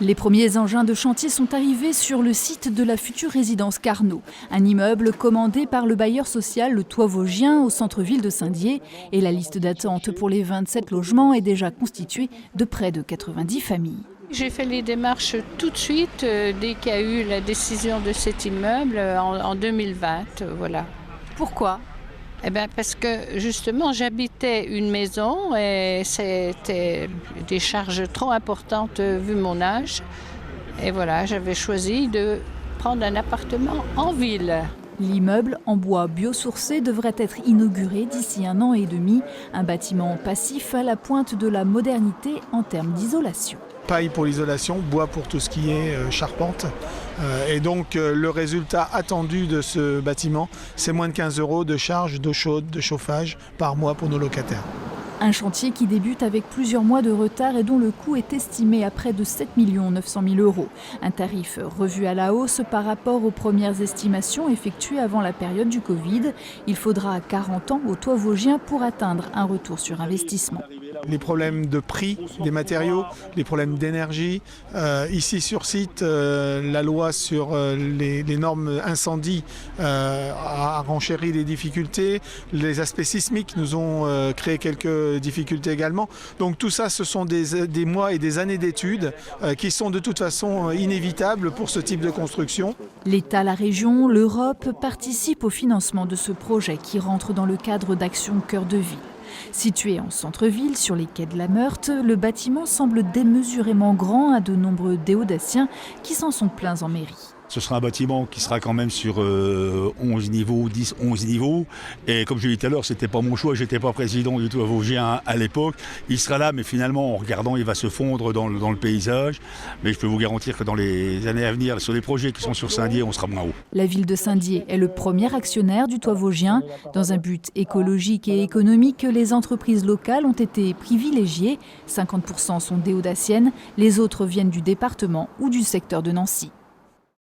Les premiers engins de chantier sont arrivés sur le site de la future résidence Carnot, un immeuble commandé par le bailleur social Le Toit Vosgien au centre-ville de Saint-Dié. Et la liste d'attente pour les 27 logements est déjà constituée de près de 90 familles. J'ai fait les démarches tout de suite dès qu'il y a eu la décision de cet immeuble en 2020. Voilà. Pourquoi ? Eh bien parce que justement j'habitais une maison et c'était des charges trop importantes vu mon âge. Et voilà, j'avais choisi de prendre un appartement en ville. L'immeuble en bois biosourcé devrait être inauguré d'ici 1 an et demi. Un bâtiment passif à la pointe de la modernité en termes d'isolation. Paille pour l'isolation, bois pour tout ce qui est charpente. Et donc le résultat attendu de ce bâtiment, c'est moins de 15 € de charges d'eau chaude, de chauffage par mois pour nos locataires. Un chantier qui débute avec plusieurs mois de retard et dont le coût est estimé à près de 7 900 000 €. Un tarif revu à la hausse par rapport aux premières estimations effectuées avant la période du Covid. Il faudra 40 ans au Toit Vosgien pour atteindre un retour sur investissement. Les problèmes de prix des matériaux, les problèmes d'énergie. Ici sur site, la loi sur les normes incendie a renchéri les difficultés. Les aspects sismiques nous ont créé quelques difficultés également. Donc tout ça, ce sont des mois et des années d'études qui sont de toute façon inévitables pour ce type de construction. L'État, la région, l'Europe participent au financement de ce projet qui rentre dans le cadre d'Action Cœur de Ville. Situé en centre-ville, sur les quais de la Meurthe, le bâtiment semble démesurément grand à de nombreux déodaciens qui s'en sont plaints en mairie. Ce sera un bâtiment qui sera quand même sur 11 niveaux, 10-11 niveaux. Et comme je l'ai dit tout à l'heure, ce n'était pas mon choix, je n'étais pas président du Toit Vosgien à l'époque. Il sera là, mais finalement, en regardant, il va se fondre dans le paysage. Mais je peux vous garantir que dans les années à venir, sur les projets qui sont sur Saint-Dié, on sera moins haut. La ville de Saint-Dié est le premier actionnaire du Toit Vosgien. Dans un but écologique et économique, les entreprises locales ont été privilégiées. 50% sont déodaciennes, les autres viennent du département ou du secteur de Nancy.